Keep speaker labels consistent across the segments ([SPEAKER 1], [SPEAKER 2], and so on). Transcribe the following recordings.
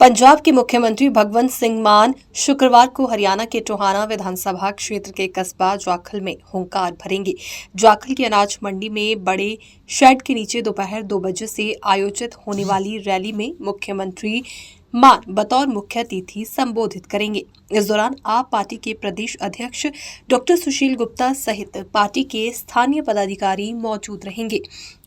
[SPEAKER 1] पंजाब के मुख्यमंत्री भगवंत सिंह मान शुक्रवार को हरियाणा के टोहाना विधानसभा क्षेत्र के कस्बा जाखल में हुंकार भरेंगे। जाखल की अनाज मंडी में बड़े शेड के नीचे दोपहर 2 बजे से आयोजित होने वाली रैली में मुख्यमंत्री मान बतौर मुख्य अतिथि संबोधित करेंगे। इस दौरान आप पार्टी के प्रदेश अध्यक्ष डॉक्टर सुशील गुप्ता सहित पार्टी के स्थानीय पदाधिकारी मौजूद रहेंगे।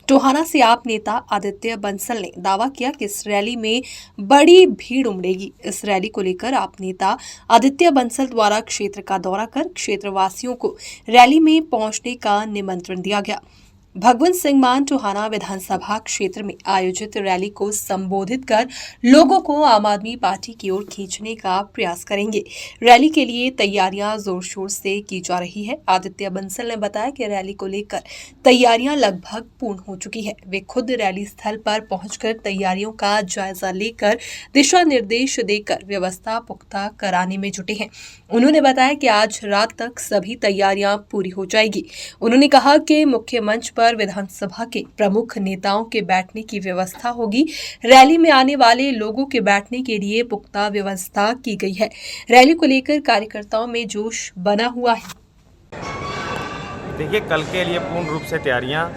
[SPEAKER 1] टोहाना से आप नेता आदित्य बंसल ने दावा किया कि इस रैली में बड़ी भीड़ उमड़ेगी। इस रैली को लेकर आप नेता आदित्य बंसल द्वारा क्षेत्र का दौरा कर क्षेत्रवासियों को रैली में पहुंचने का निमंत्रण दिया गया। भगवंत सिंह मान टोहाना विधानसभा क्षेत्र में आयोजित रैली को संबोधित कर लोगों को आम आदमी पार्टी की ओर खींचने का प्रयास करेंगे। रैली के लिए तैयारियां जोर शोर से की जा रही है। आदित्य बंसल ने बताया कि रैली को लेकर तैयारियां लगभग पूर्ण हो चुकी है। वे खुद रैली स्थल पर पहुंचकर तैयारियों का जायजा लेकर दिशा निर्देश देकर व्यवस्था पुख्ता कराने में जुटे हैं। उन्होंने बताया कि आज रात तक सभी तैयारियां पूरी हो जाएगी। उन्होंने कहा कि मुख्य मंच पर विधानसभा के प्रमुख नेताओं के बैठने की व्यवस्था होगी। रैली में आने वाले लोगों के बैठने के लिए पुख्ता व्यवस्था की गई है। रैली को लेकर कार्यकर्ताओं में जोश बना हुआ है।
[SPEAKER 2] देखिए, कल के लिए पूर्ण रूप से तैयारियां,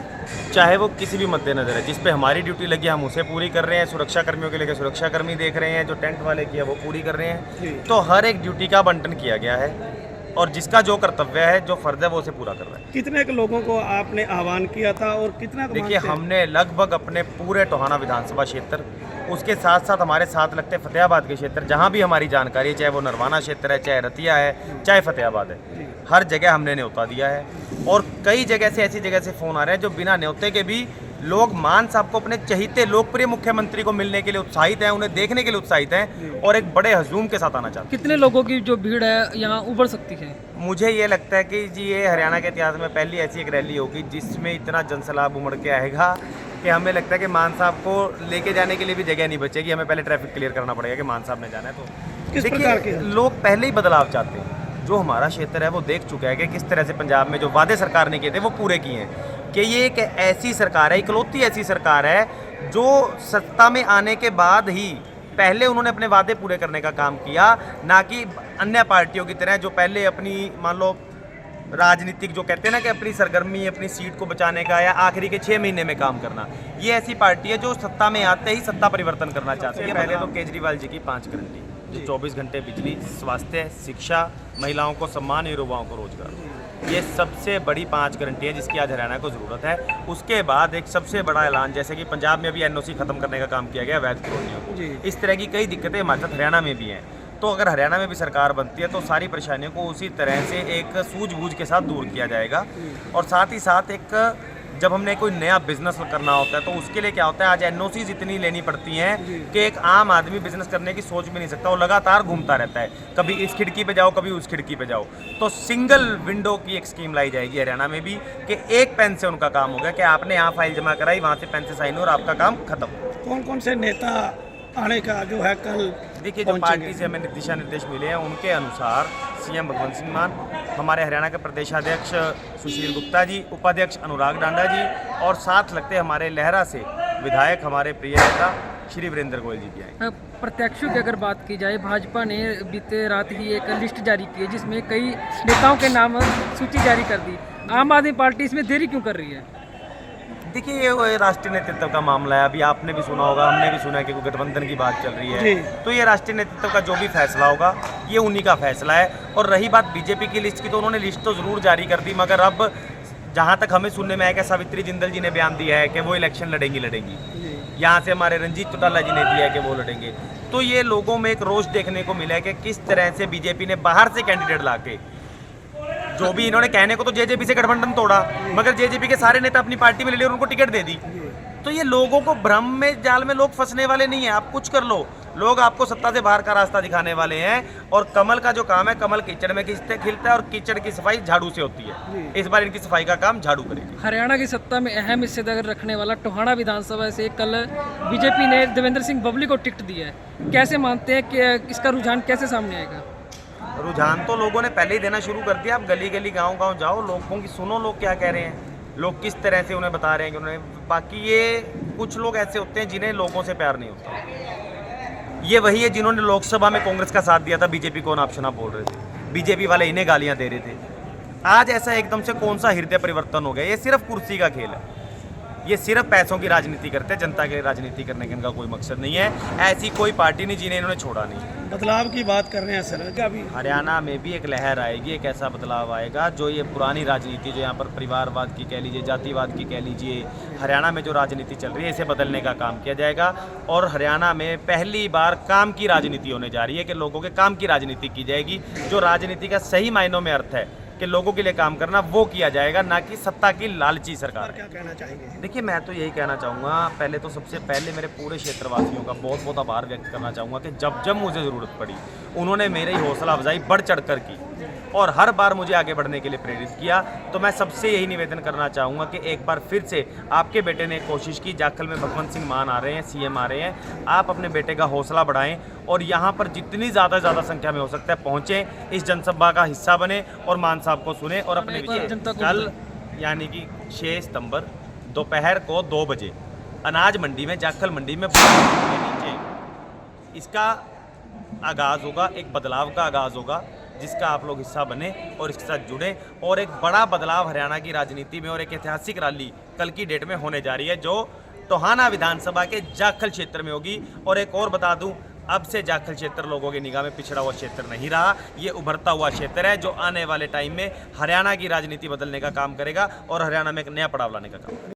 [SPEAKER 2] चाहे वो किसी भी मद्देनजर है, जिस पे हमारी ड्यूटी लगी हम उसे पूरी कर रहे हैं। सुरक्षा कर्मियों के लिए सुरक्षा कर्मी देख रहे हैं, जो टेंट वाले किया वो पूरी कर रहे हैं। तो हर एक ड्यूटी का बंटन किया गया है और जिसका जो कर्तव्य है, जो फर्ज है, वो उसे पूरा कर रहा है।
[SPEAKER 3] कितने के लोगों को आपने आह्वान किया था और कितना?
[SPEAKER 2] देखिए, हमने लगभग अपने पूरे टोहाना विधानसभा क्षेत्र, उसके साथ साथ हमारे साथ लगते फतेहाबाद के क्षेत्र, जहाँ भी हमारी जानकारी है, चाहे वो नरवाना क्षेत्र है, चाहे रतिया है, चाहे फतेहाबाद है, हर जगह हमने न्योता दिया है। और कई जगह से ऐसी जगह से फ़ोन आ रहे हैं जो बिना न्योते के भी लोग मान साहब को, अपने चहीते लोकप्रिय मुख्यमंत्री को मिलने के लिए उत्साहित हैं, उन्हें देखने के लिए उत्साहित हैं और एक बड़े हजूम के साथ आना चाहते हैं।
[SPEAKER 4] कितने लोगों की जो भीड़ है यहाँ उभर सकती है?
[SPEAKER 2] मुझे ये लगता है कि जी, ये हरियाणा के इतिहास में पहली ऐसी एक रैली होगी जिसमें इतना जनसैलाब उमड़ के आएगा कि हमें लगता है कि मान साहब को लेके जाने के लिए भी जगह नहीं बचेगी। हमें पहले ट्रैफिक क्लियर करना पड़ेगा कि मान साहब ने जाना है। तो
[SPEAKER 3] किस प्रकार के
[SPEAKER 2] लोग पहले ही बदलाव चाहते हैं। जो हमारा क्षेत्र है वो देख चुका है कि किस तरह से पंजाब में जो वादे सरकार ने किए थे वो पूरे किए हैं। कि ये एक ऐसी सरकार है, इकलौती ऐसी सरकार है जो सत्ता में आने के बाद ही पहले उन्होंने अपने वादे पूरे करने का काम किया, ना कि अन्य पार्टियों की तरह जो पहले अपनी, मान लो, राजनीतिक जो कहते हैं ना कि अपनी सरगर्मी, अपनी सीट को बचाने का या आखिरी के 6 महीने में काम करना। ये ऐसी पार्टी है जो सत्ता में आते ही सत्ता परिवर्तन करना चाहती है। पहले तो केजरीवाल जी की 5 गारंटी, जो 24 घंटे बिजली, स्वास्थ्य, शिक्षा, महिलाओं को सम्मान, युवाओं को रोजगार, ये सबसे बड़ी 5 गारंटी है जिसकी आज हरियाणा को ज़रूरत है। उसके बाद एक सबसे बड़ा ऐलान, जैसे कि पंजाब में भी एनओसी खत्म करने का काम किया गया वैध कॉलोनियों को। इस तरह की कई दिक्कतें हमारे साथ हरियाणा में भी हैं। तो अगर हरियाणा में भी सरकार बनती है तो सारी परेशानियों को उसी तरह से एक सूझबूझ के साथ दूर किया जाएगा। और साथ ही साथ एक, जब हमने कोई नया बिजनेस करना होता है तो उसके लिए क्या होता है, आज एनओसीज इतनी लेनी पड़ती हैं कि एक आम आदमी बिजनेस करने की सोच भी नहीं सकता। वो लगातार घूमता रहता है, कभी इस खिड़की पे जाओ, कभी उस खिड़की पे जाओ। तो सिंगल विंडो की एक स्कीम लाई जाएगी हरियाणा में भी कि एक पेन से उनका काम हो गया कि आपने यहाँ फाइल जमा कराई, वहाँ से पेन से साइन और आपका काम खत्म।
[SPEAKER 3] कौन कौन से नेता आने का जो है कल?
[SPEAKER 2] देखिए, जो पार्टी से हमें दिशा निर्देश मिले हैं उनके अनुसार सीएम भगवंत सिंह मान, हमारे हरियाणा के प्रदेशाध्यक्ष सुशील गुप्ता जी, उपाध्यक्ष अनुराग डांडा जी और साथ लगते हमारे लहरा से विधायक हमारे प्रिय नेता श्री वीरेंद्र गोयल जी भी आए।
[SPEAKER 4] प्रत्याशियों की अगर बात की जाए, भाजपा ने बीते रात ही एक लिस्ट जारी की है जिसमें कई नेताओं के नाम सूची जारी कर दी। आम आदमी पार्टी इसमें देरी क्यों कर रही है?
[SPEAKER 2] देखिए, ये राष्ट्रीय नेतृत्व का मामला है। अभी आपने भी सुना होगा, हमने भी सुना है कि गठबंधन की बात चल रही है। तो ये राष्ट्रीय नेतृत्व का जो भी फैसला होगा ये उन्हीं का फैसला है। और रही बात बीजेपी की लिस्ट की, तो उन्होंने लिस्ट तो ज़रूर जारी कर दी, मगर अब जहाँ तक हमें सुनने में आया कि सावित्री जिंदल जी ने बयान दिया है कि वो इलेक्शन लड़ेंगी। यहाँ से हमारे रंजीत चौटाला जी ने दिया है कि वो लड़ेंगे। तो ये लोगों में एक रोष देखने को मिला है कि किस तरह से बीजेपी ने बाहर से कैंडिडेट ला के, जो भी इन्होंने कहने को तो जेजेपी से गठबंधन तोड़ा, मगर जेजेपी के सारे नेता अपनी पार्टी में ले लिए और उनको टिकट दे दी। तो ये लोगों को भ्रम में, जाल में लोग फंसने वाले नहीं है। आप कुछ कर लो, लोग आपको सत्ता से बाहर का रास्ता दिखाने वाले हैं। और कमल का जो काम है, कमल कीचड़ में खिलता है और कीचड़ की सफाई झाड़ू से होती है। इस बार इनकी सफाई का काम झाड़ू करेगी।
[SPEAKER 4] हरियाणा की सत्ता में अहम हिस्सेदार रखने वाला टोहाना विधानसभा से कल बीजेपी ने देवेंद्र सिंह बबली को टिकट दिया है। कैसे मानते हैं कि इसका रुझान कैसे सामने आएगा?
[SPEAKER 2] रुझान तो लोगों ने पहले ही देना शुरू कर दिया। आप गली गली, गांव गांव जाओ, लोगों की सुनो, लोग क्या कह रहे हैं, लोग किस तरह से उन्हें बता रहे हैं कि उन्हें। बाकी ये कुछ लोग ऐसे होते हैं जिन्हें लोगों से प्यार नहीं होता। ये वही है जिन्होंने लोकसभा में कांग्रेस का साथ दिया था, बीजेपी को ऑप्शन आप बोल रहे थे, बीजेपी वाले इन्हें गालियां दे रहे थे। आज ऐसा एकदम से कौन सा हृदय परिवर्तन हो गया? ये सिर्फ कुर्सी का खेल है, ये सिर्फ पैसों की राजनीति करते हैं, जनता की राजनीति करने का इनका कोई मकसद नहीं है। ऐसी कोई पार्टी नहीं जिन्हें इन्होंने छोड़ा नहीं।
[SPEAKER 3] बदलाव की बात कर रहे हैं सर, क्या अभी
[SPEAKER 2] हरियाणा में भी एक लहर आएगी, एक ऐसा बदलाव आएगा जो ये पुरानी राजनीति जो यहाँ पर परिवारवाद की कह लीजिए, जातिवाद की कह लीजिए, हरियाणा में जो राजनीति चल रही है इसे बदलने का काम किया जाएगा। और हरियाणा में पहली बार काम की राजनीति होने जा रही है कि लोगों के काम की राजनीति की जाएगी। जो राजनीति का सही मायनों में अर्थ है कि लोगों के लिए काम करना, वो किया जाएगा, ना कि सत्ता की लालची सरकार।
[SPEAKER 3] क्या कहना चाहेंगे?
[SPEAKER 2] देखिए, मैं तो यही कहना चाहूँगा, पहले तो सबसे पहले मेरे पूरे क्षेत्रवासियों का बहुत बहुत आभार व्यक्त करना चाहूँगा कि जब जब मुझे ज़रूरत पड़ी उन्होंने मेरी हौसला अफजाई बढ़ चढ़ कर की और हर बार मुझे आगे बढ़ने के लिए प्रेरित किया। तो मैं सबसे यही निवेदन करना चाहूँगा कि एक बार फिर से आपके बेटे ने कोशिश की, जाखल में भगवंत सिंह मान आ रहे हैं, सीएम आ रहे हैं, आप अपने बेटे का हौसला बढ़ाएं और यहाँ पर जितनी ज़्यादा संख्या में हो सकता है पहुँचें, इस जनसभा का हिस्सा बने और मान साहब को सुने और अपने कल यानी कि 6 सितंबर दोपहर को 2 बजे अनाज मंडी में, जाखल मंडी में नीचे इसका आगाज़ होगा, एक बदलाव का आगाज़ होगा जिसका आप लोग हिस्सा बने और इसके साथ जुड़े। और एक बड़ा बदलाव हरियाणा की राजनीति में और एक ऐतिहासिक रैली कल की डेट में होने जा रही है जो टोहाना विधानसभा के जाखल क्षेत्र में होगी। और एक और बता दूं, अब से जाखल क्षेत्र लोगों की निगाह में पिछड़ा हुआ क्षेत्र नहीं रहा, ये उभरता हुआ क्षेत्र है जो आने वाले टाइम में हरियाणा की राजनीति बदलने का काम करेगा और हरियाणा में एक नया पड़ाव लाने का काम।